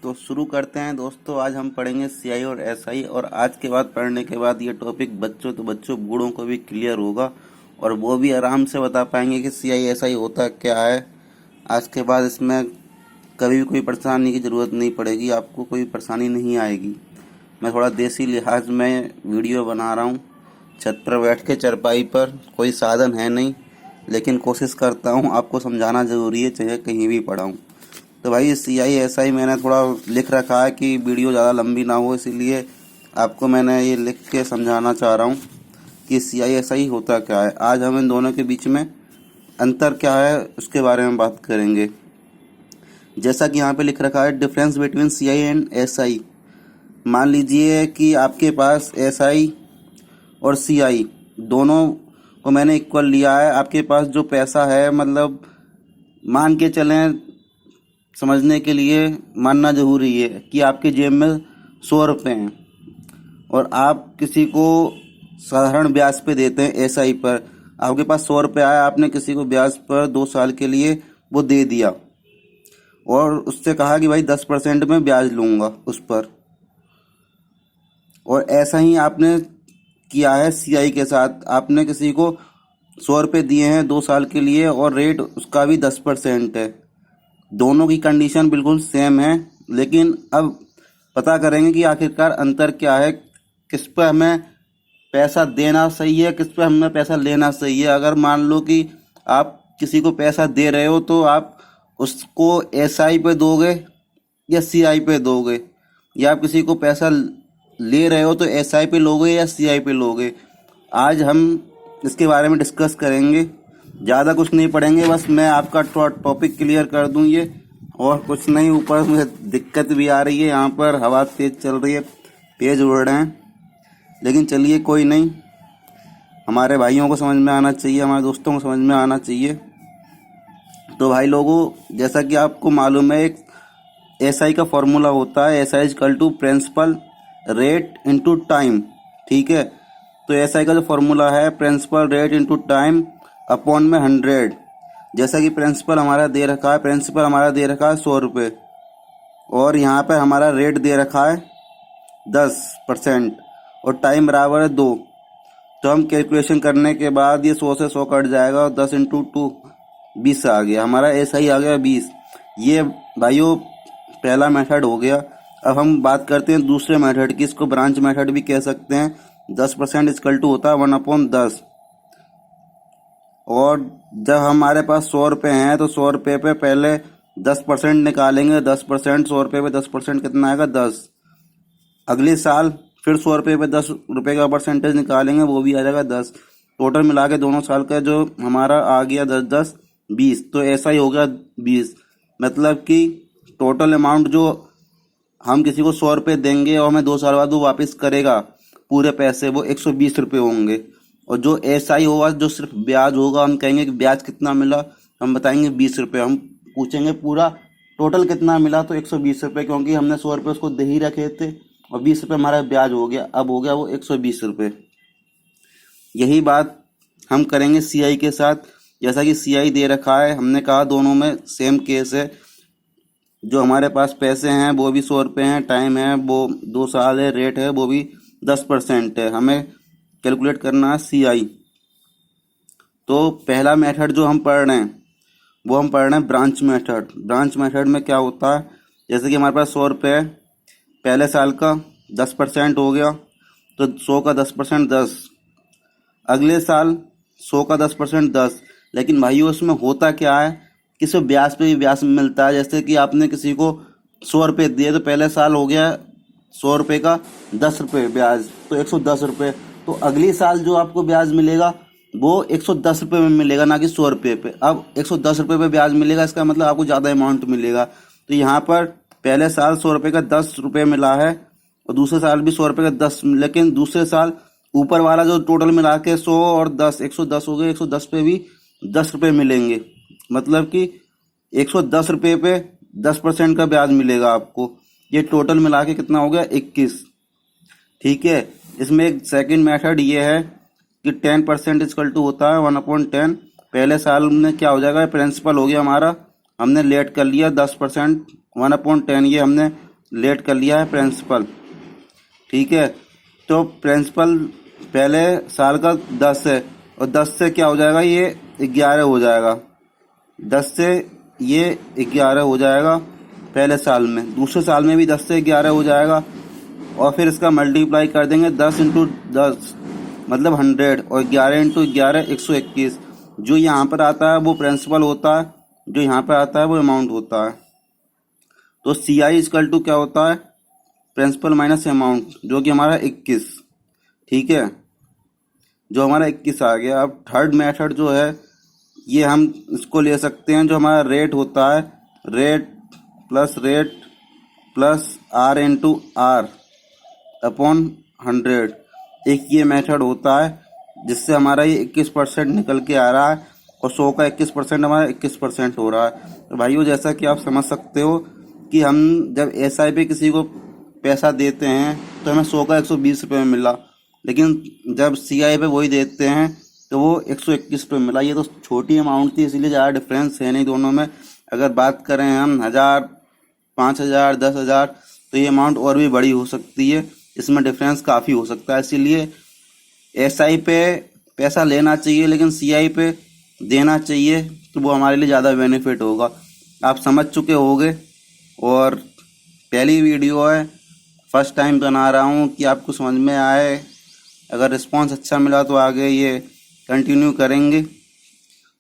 तो शुरू करते हैं दोस्तों। आज हम पढ़ेंगे सीआई और एसआई, और आज के बाद पढ़ने के बाद ये टॉपिक बच्चों तो बच्चों बूढ़ों को भी क्लियर होगा और वो भी आराम से बता पाएंगे कि सीआई एसआई होता क्या है। आज के बाद इसमें कभी भी कोई परेशानी की ज़रूरत नहीं पड़ेगी, आपको कोई परेशानी नहीं आएगी। मैं थोड़ा देसी लिहाज में वीडियो बना रहा हूँ, छत पर बैठ के चरपाई पर, कोई साधन है नहीं, लेकिन कोशिश करता हूँ आपको समझाना ज़रूरी है, चाहे कहीं भी पढ़ाऊँ। तो भाई सीआई एसआई मैंने थोड़ा लिख रखा है कि वीडियो ज़्यादा लंबी ना हो, इसीलिए आपको मैंने ये लिख के समझाना चाह रहा हूँ कि सीआई एसआई होता क्या है। आज हम इन दोनों के बीच में अंतर क्या है उसके बारे में बात करेंगे। जैसा कि यहाँ पे लिख रखा है, difference between CI and SI. मान लीजिए कि आपके पास एसआई और सीआई दोनों को मैंने इक्वल लिया है। आपके पास जो पैसा है, मतलब मान के चलें, समझने के लिए मानना ज़रूरी है कि आपके जेब में 100 रुपये हैं और आप किसी को साधारण ब्याज पे देते हैं एसआई पर। आपके पास 100 रुपये आया, आपने किसी को ब्याज पर 2 साल के लिए वो दे दिया और उससे कहा कि भाई 10% में ब्याज लूँगा उस पर। और ऐसा ही आपने किया है सीआई के साथ। आपने किसी को 100 रुपये दिए हैं 2 साल के लिए और रेट उसका भी 10% है। दोनों की कंडीशन बिल्कुल सेम है, लेकिन अब पता करेंगे कि आखिरकार अंतर क्या है, किस पर हमें पैसा देना सही है, किस पर हमें पैसा लेना सही है। अगर मान लो कि आप किसी को पैसा दे रहे हो तो आप उसको एसआई पे दोगे या सीआई पे दोगे, या आप किसी को पैसा ले रहे हो तो एसआई पे लोगे या सीआई पे लोगे। आज हम इसके बारे में डिस्कस करेंगे, ज़्यादा कुछ नहीं पढ़ेंगे, बस मैं आपका टॉपिक क्लियर कर दूं ये, और कुछ नहीं। ऊपर मुझे दिक्कत भी आ रही है, यहाँ पर हवा तेज चल रही है, पेज उड़ रहे हैं, लेकिन चलिए कोई नहीं, हमारे भाइयों को समझ में आना चाहिए, हमारे दोस्तों को समझ में आना चाहिए। तो भाई लोगों, जैसा कि आपको मालूम है, एक एसआई का फॉर्मूला होता है, SI equal to principal rate into time. ठीक है, तो एसआई का जो फॉर्मूला है, principal rate into time upon में 100। जैसा कि प्रिंसिपल हमारा दे रखा है 100 रुपये, और यहाँ पे हमारा रेट दे रखा है 10% और टाइम बराबर है 2। तो हम कैलकुलेशन करने के बाद ये 100 से 100 कट जाएगा और 10 इंटू 2 20 आ गया, हमारा एसआई आ गया 20। ये भाइयों पहला मेथड हो गया। अब हम बात करते हैं दूसरे मेथड की, इसको ब्रांच मेथड भी कह सकते हैं। 10% इक्वल टू होता है 1/10, और जब हमारे पास 100 रुपये हैं तो 100 रुपये पे पहले 10% निकालेंगे। 10%, 100 रुपये पे 10% कितना आएगा? 10। अगले साल फिर 100 रुपये पे 10 रुपये का परसेंटेज निकालेंगे, वो भी आ जाएगा 10। टोटल मिला के दोनों साल का जो हमारा आ गया 10 10 20, तो ऐसा ही हो गया 20। मतलब कि टोटल अमाउंट जो हम किसी को 100 रुपये देंगे और हमें 2 साल बाद वो वापस करेगा पूरे पैसे, वो 120 रुपये होंगे। और जो एसआई होगा, जो सिर्फ ब्याज होगा, हम कहेंगे कि ब्याज कितना मिला, हम बताएंगे 20 रुपये। हम पूछेंगे पूरा टोटल कितना मिला, तो 120 रुपये, क्योंकि हमने 100 रुपये उसको दे ही रखे थे और 20 रुपये हमारा ब्याज हो गया, अब हो गया वो 120 रुपये। यही बात हम करेंगे सीआई के साथ। जैसा कि सीआई दे रखा है, हमने कहा दोनों में सेम केस है। जो हमारे पास पैसे हैं वो भी 100 रुपये हैं, टाइम है वो 2 साल है, रेट है वो भी 10% है। हमें कैलकुलेट करना है सीआई। तो पहला मेथड जो हम पढ़ रहे हैं वो हम पढ़ रहे हैं ब्रांच मेथड। ब्रांच मेथड में क्या होता है, जैसे कि हमारे पास 100 रुपये है, पहले साल का 10% हो गया, तो 100 का 10% 10। अगले साल 100 का 10% 10। लेकिन भाइयों इसमें होता क्या है कि इसमें ब्याज पे भी ब्याज मिलता है। जैसे कि आपने किसी को 100 रुपये दिए, तो पहले साल हो गया 100 रुपये का 10 रुपये ब्याज, तो 110 रुपये। तो अगली साल जो आपको ब्याज मिलेगा वो 110 रुपये में मिलेगा, ना कि 100 रुपये पे। अब 110 रुपये पे ब्याज मिलेगा, इसका मतलब आपको ज़्यादा अमाउंट मिलेगा। तो यहाँ पर पहले साल 100 रुपये का 10 रुपये मिला है और दूसरे साल भी 100 रुपये का 10, लेकिन दूसरे साल ऊपर वाला जो टोटल मिला के 100 और 10 110 हो गए, 110 पे भी 10 रुपये मिलेंगे। मतलब कि 110 रुपये पे 10% का ब्याज मिलेगा आपको। ये टोटल मिला के कितना हो गया? 21। ठीक है, इसमें एक सेकंड मेथड ये है कि 10% इक्वल टू होता है 1/10। पहले साल में क्या हो जाएगा, प्रिंसिपल हो गया हमारा, हमने लेट कर लिया 10%, 1/10 ये हमने लेट कर लिया है प्रिंसिपल, ठीक है। तो प्रिंसिपल पहले साल का 10 है, और 10 से क्या हो जाएगा, ये 11 हो जाएगा। 10 से ये 11 हो जाएगा पहले साल में, दूसरे साल में भी 10 से 11 हो जाएगा, और फिर इसका मल्टीप्लाई कर देंगे 10 इंटू 10 मतलब 100, और 11 इंटू 11 121। जो यहाँ पर आता है वो प्रिंसिपल होता है, जो यहाँ पर आता है वो अमाउंट होता है। तो सी आई इजकल टू क्या होता है, प्रिंसिपल माइनस अमाउंट, जो कि हमारा 21, ठीक है, जो हमारा 21 आ गया। अब थर्ड मेथड जो है, ये हम इसको ले सकते हैं, जो हमारा रेट होता है, rate plus R into R upon 100, एक ये मेथड होता है, जिससे हमारा ये 21% निकल के आ रहा है, और 100 का 21% हमारा 21% हो रहा है। तो भाइयों, जैसा कि आप समझ सकते हो कि हम जब एसआई पे किसी को पैसा देते हैं तो हमें 100 का 120 रुपये में मिला, लेकिन जब सीआई पे वही देते हैं तो वो 121 रुपये मिला। ये तो छोटी अमाउंट थी, इसीलिए ज़्यादा डिफरेंस है नहीं दोनों में। अगर बात करें हम 1000, 5000, 10,000, तो ये अमाउंट और भी बड़ी हो सकती है, इसमें डिफरेंस काफ़ी हो सकता है। इसीलिए एसआई पे पैसा लेना चाहिए, लेकिन सीआई पे देना चाहिए, तो वो हमारे लिए ज़्यादा बेनिफिट होगा। आप समझ चुके होंगे, और पहली वीडियो है, फर्स्ट टाइम बना रहा हूँ कि आपको समझ में आए। अगर रिस्पांस अच्छा मिला तो आगे ये कंटिन्यू करेंगे,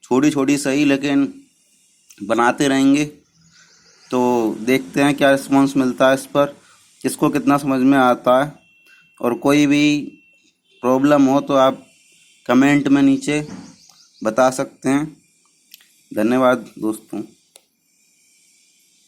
छोटी छोटी सही लेकिन बनाते रहेंगे। तो देखते हैं क्या रिस्पांस मिलता है इस पर, किसको कितना समझ में आता है। और कोई भी प्रॉब्लम हो तो आप कमेंट में नीचे बता सकते हैं। धन्यवाद दोस्तों।